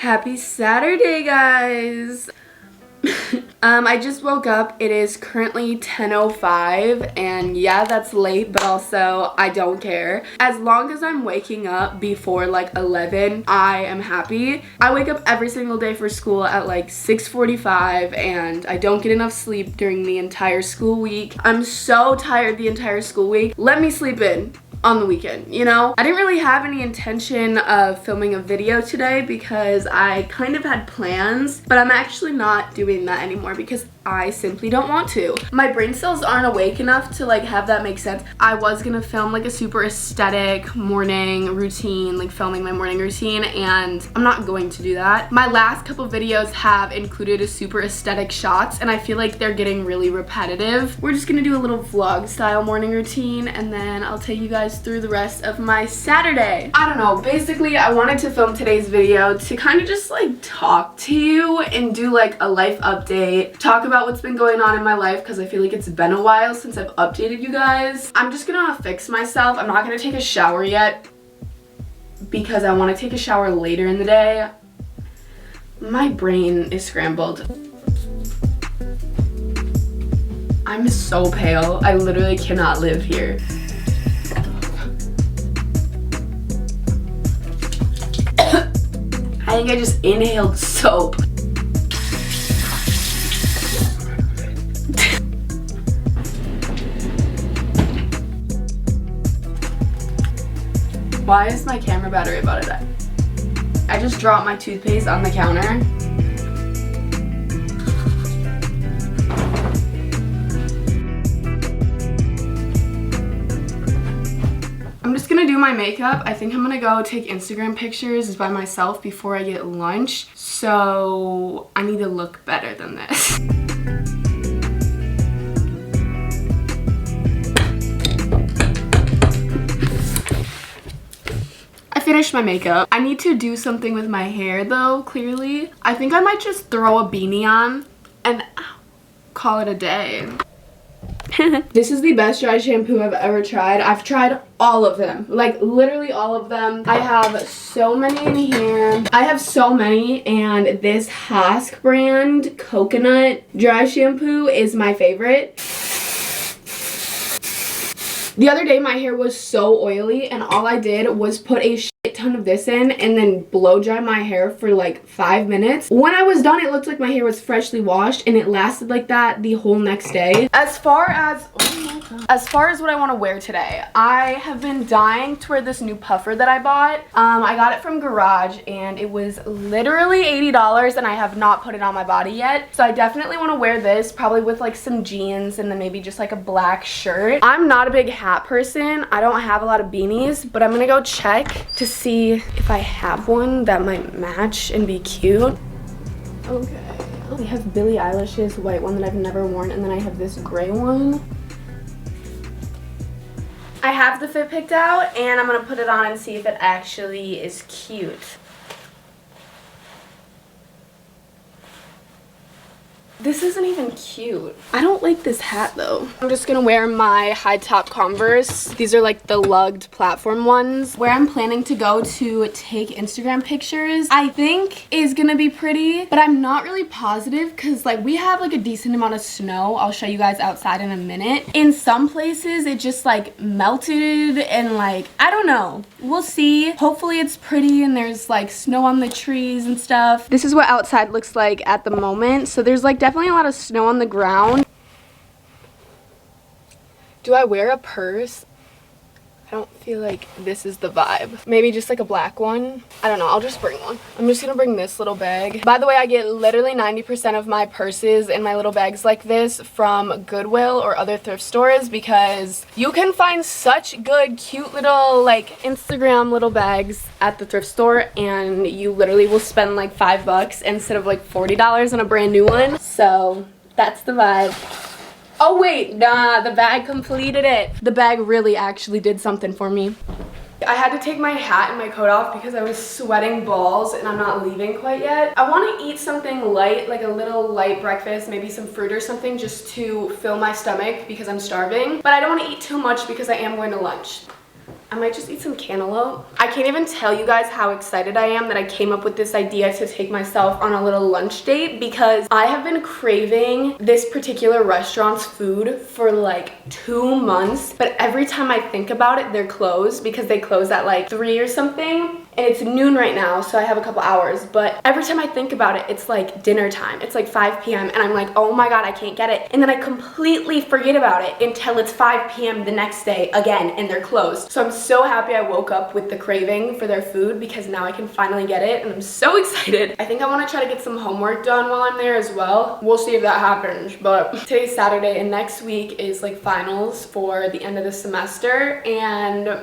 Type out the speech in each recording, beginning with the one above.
Happy Saturday, guys. I just woke up. It is currently 10:05 and yeah, that's late, but also I don't care. As long as I'm waking up before like 11, I am happy. I wake up every single day for school at like 6:45 and I don't get enough sleep during the entire school week. I'm so tired the entire school week. Let me sleep in on the weekend, you know? I didn't really have any intention of filming a video today because I kind of had plans, but I'm actually not doing that anymore because I simply don't want to. My brain cells aren't awake enough to like have that make sense. I was gonna film like a super aesthetic morning routine, like filming my morning routine, and I'm not going to do that. My last couple videos have included a super aesthetic shots and I feel like they're getting really repetitive. We're just gonna do a little vlog style morning routine and then I'll take you guys through the rest of my Saturday. I don't know, basically I wanted to film today's video to kind of just like talk to you and do like a life update, talk about what's been going on in my life because I feel like it's been a while since I've updated you guys. I'm just gonna fix myself. I'm not gonna take a shower yet because I want to take a shower later in the day. My brain is scrambled. I'm so pale. I literally cannot live here. I think I just inhaled soap. Why is my camera battery about to die? I just dropped my toothpaste on the counter. I'm just gonna do my makeup. I think I'm gonna go take Instagram pictures by myself before I get lunch. So I need to look better than this. Finished my makeup. I need to do something with my hair though, clearly. I think I might just throw a beanie on and call it a day. This is the best dry shampoo I've ever tried. I've tried all of them, like literally all of them. I have so many in here. I have so many, and this Hask brand coconut dry shampoo is my favorite. The other day my hair was so oily and all I did was put a shit ton of this in and then blow dry my hair for like 5 minutes. When I was done, it looked like my hair was freshly washed and it lasted like that the whole next day. As far as what I want to wear today, I have been dying to wear this new puffer that I bought. I got it from Garage and it was literally $80 and I have not put it on my body yet. So I definitely want to wear this, probably with like some jeans and then maybe just like a black shirt. I'm not a big hat person. I don't have a lot of beanies, but I'm gonna go check to see if I have one that might match and be cute. Okay, I have Billie Eilish's white one that I've never worn, and then I have this gray one. I have the fit picked out and I'm gonna put it on and see if it actually is cute. This isn't even cute. I don't like this hat though. I'm just gonna wear my high top Converse. These are like the lugged platform ones. Where I'm planning to go to take Instagram pictures, I think is gonna be pretty, but I'm not really positive because like we have like a decent amount of snow. I'll show you guys outside in a minute. In some places it just like melted and like, I don't know. We'll see. Hopefully it's pretty and there's like snow on the trees and stuff. This is what outside looks like at the moment. So there's like definitely a lot of snow on the ground. Do I wear a purse? I don't feel like this is the vibe. Maybe just like a black one. I don't know. I'll just bring one. I'm just gonna bring this little bag. By the way, I get literally 90% of my purses and my little bags like this from Goodwill or other thrift stores because you can find such good, cute little like Instagram little bags at the thrift store and you literally will spend like $5 instead of like $40 on a brand new one. So that's the vibe. Oh wait, nah, the bag completed it. The bag really actually did something for me. I had to take my hat and my coat off because I was sweating balls and I'm not leaving quite yet. I want to eat something light, like a little light breakfast, maybe some fruit or something just to fill my stomach because I'm starving. But I don't want to eat too much because I am going to lunch. I might just eat some cantaloupe. I can't even tell you guys how excited I am that I came up with this idea to take myself on a little lunch date, because I have been craving this particular restaurant's food for like 2 months, but every time I think about it, they're closed because they close at like 3 or something. And it's noon right now, so I have a couple hours, but every time I think about it, it's like dinner time. It's like 5 p.m. and I'm like, oh my god, I can't get it. And then I completely forget about it until it's 5 p.m. the next day again and they're closed. So I'm so happy I woke up with the craving for their food, because now I can finally get it and I'm so excited. I think I want to try to get some homework done while I'm there as well. We'll see if that happens, but today's Saturday and next week is like finals for the end of the semester, and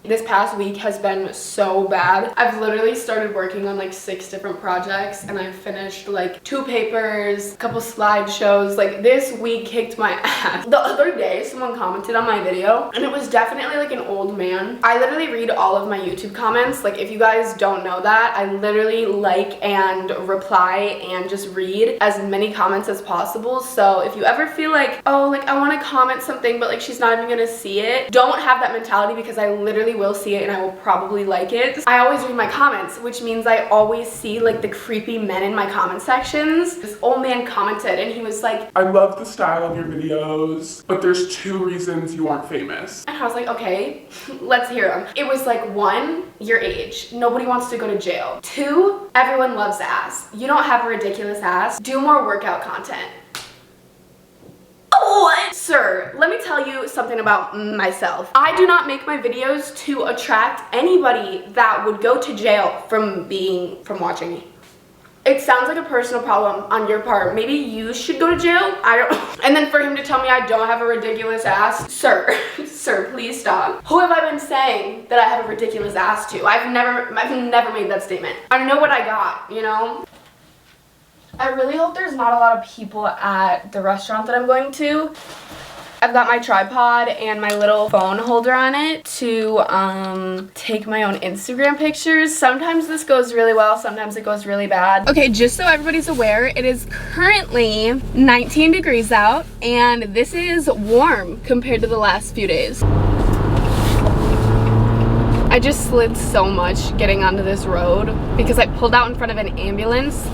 this past week has been so bad. I've literally started working on like 6 different projects and I've finished like 2 papers, a couple slideshows. Like this week kicked my ass. The other day someone commented on my video and it was definitely like an old man. I literally read all of my YouTube comments. Like if you guys don't know that, I literally like and reply and just read as many comments as possible. So if you ever feel like, oh, like I want to comment something but like she's not even gonna see it, don't have that mentality, because I literally will see it and I will probably like it. I always read my comments, which means I always see like the creepy men in my comment sections. This old man commented and he was like, I love the style of your videos, but there's 2 reasons you aren't famous. And I was like, okay, let's hear them. It was like, 1, your age. Nobody wants to go to jail. 2, everyone loves ass. You don't have a ridiculous ass. Do more workout content. What? Sir, let me tell you something about myself. I do not make my videos to attract anybody that would go to jail from watching me. It sounds like a personal problem on your part. Maybe you should go to jail? I don't. And then for him to tell me I don't have a ridiculous ass? Sir, sir, please stop. Who have I been saying that I have a ridiculous ass to? I've never made that statement. I know what I got, you know? I really hope there's not a lot of people at the restaurant that I'm going to. I've got my tripod and my little phone holder on it to take my own Instagram pictures. Sometimes this goes really well, sometimes it goes really bad. Okay, just so everybody's aware, it is currently 19 degrees out and this is warm compared to the last few days. I just slid so much getting onto this road because I pulled out in front of an ambulance.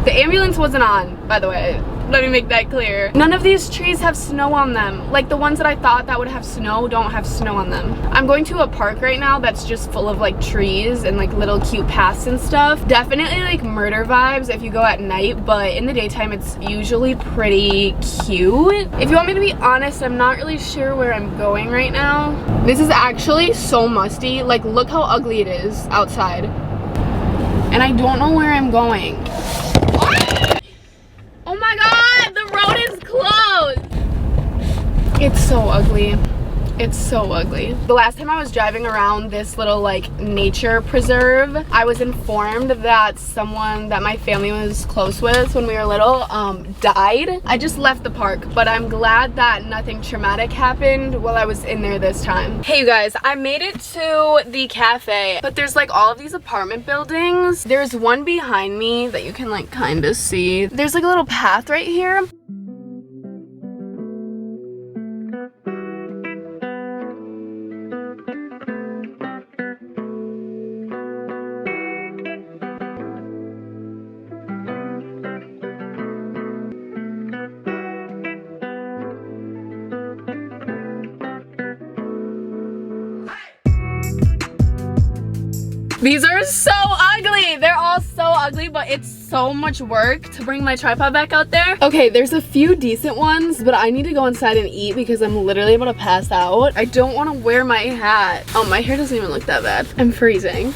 The ambulance wasn't on, by the way. Let me make that clear. None of these trees have snow on them. Like the ones that I thought that would have snow don't have snow on them. I'm going to a park right now that's just full of like trees and like little cute paths and stuff. Definitely like murder vibes if you go at night, but in the daytime it's usually pretty cute. If you want me to be honest, I'm not really sure where I'm going right now. This is actually so musty. Like look how ugly it is outside. And I don't know where I'm going. Oh my god, the road is closed. It's so ugly. It's so ugly. The last time I was driving around this little like nature preserve, I was informed that someone that my family was close with when we were little died. I just left the park, but I'm glad that nothing traumatic happened while I was in there this time. Hey you guys, I made it to the cafe, but there's like all of these apartment buildings. There's one behind me that you can like kind of see. There's like a little path right here. These are so ugly. They're all so ugly, but it's so much work to bring my tripod back out there. Okay, there's a few decent ones, but I need to go inside and eat because I'm literally about to pass out. I don't want to wear my hat. Oh, my hair doesn't even look that bad. I'm freezing.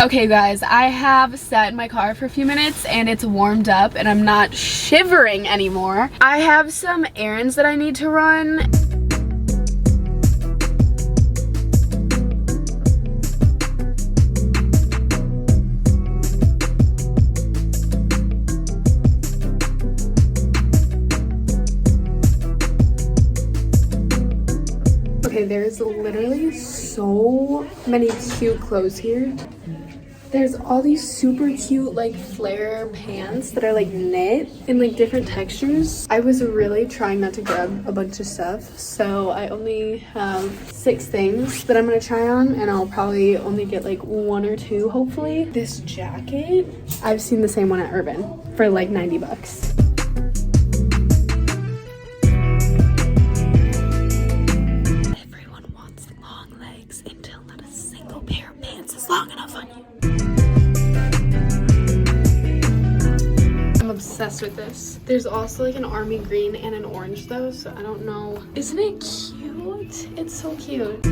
Okay guys, I have sat in my car for a few minutes and it's warmed up and I'm not shivering anymore. I have some errands that I need to run. Okay, there's literally so many cute clothes here. There's all these super cute like flare pants that are like knit in like different textures. I was really trying not to grab a bunch of stuff, so I only have 6 things that I'm gonna try on, and I'll probably only get like 1 or 2 hopefully. This jacket, I've seen the same one at Urban for like 90 bucks. Long enough on you. I'm obsessed with this. There's also like an army green and an orange though, so I don't know. Isn't it cute? It's so cute.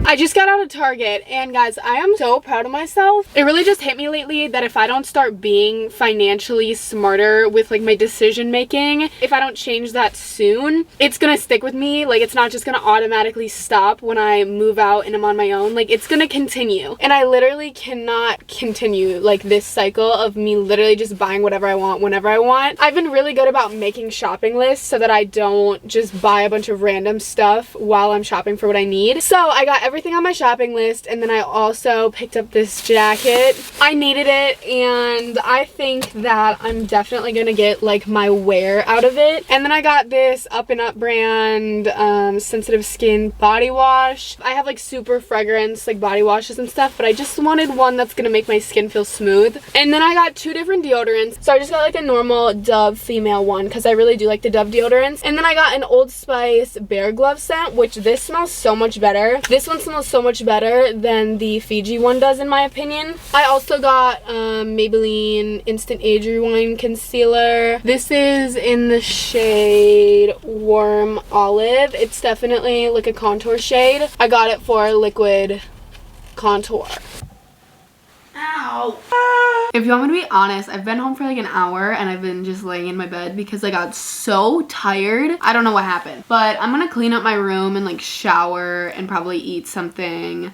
I just got out of Target and guys, I am so proud of myself. It really just hit me lately that if I don't start being financially smarter with like my decision making, if I don't change that soon, it's gonna stick with me. Like it's not just gonna automatically stop when I move out and I'm on my own. Like it's gonna continue. And I literally cannot continue like this cycle of me literally just buying whatever I want whenever I want. I've been really good about making shopping lists so that I don't just buy a bunch of random stuff while I'm shopping for what I need. So I got everything on my shopping list, and then I also picked up this jacket. I needed it and I think that I'm definitely gonna get like my wear out of it. And then I got this Up and Up brand sensitive skin body wash. I have like super fragrance like body washes and stuff, but I just wanted one that's gonna make my skin feel smooth. And then I got 2 different deodorants. So I just got like a normal Dove female one because I really do like the Dove deodorants. And then I got an Old Spice Bear Glove scent, which this smells so much better. This one smells so much better than the Fiji one does in my opinion. I also got Maybelline Instant Age Rewind Concealer. This is in the shade Warm Olive. It's definitely like a contour shade. I got it for liquid contour. Ow. If you want me to be honest, I've been home for like an hour and I've been just laying in my bed because I got so tired. I don't know what happened, but I'm gonna clean up my room and like shower and probably eat something.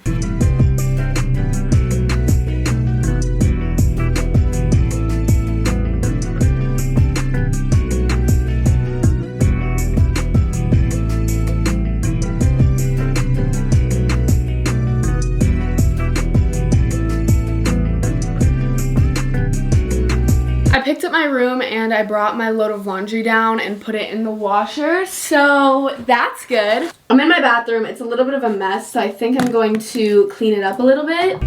I picked up my room and I brought my load of laundry down and put it in the washer, so that's good. I'm in my bathroom. It's a little bit of a mess, so I think I'm going to clean it up a little bit.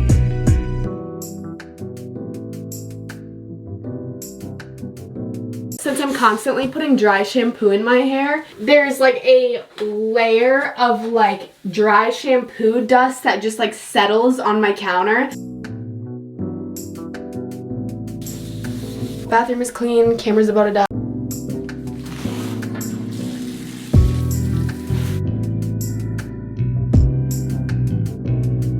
Since I'm constantly putting dry shampoo in my hair, there's like a layer of like dry shampoo dust that just like settles on my counter. Bathroom is clean, camera's about to die.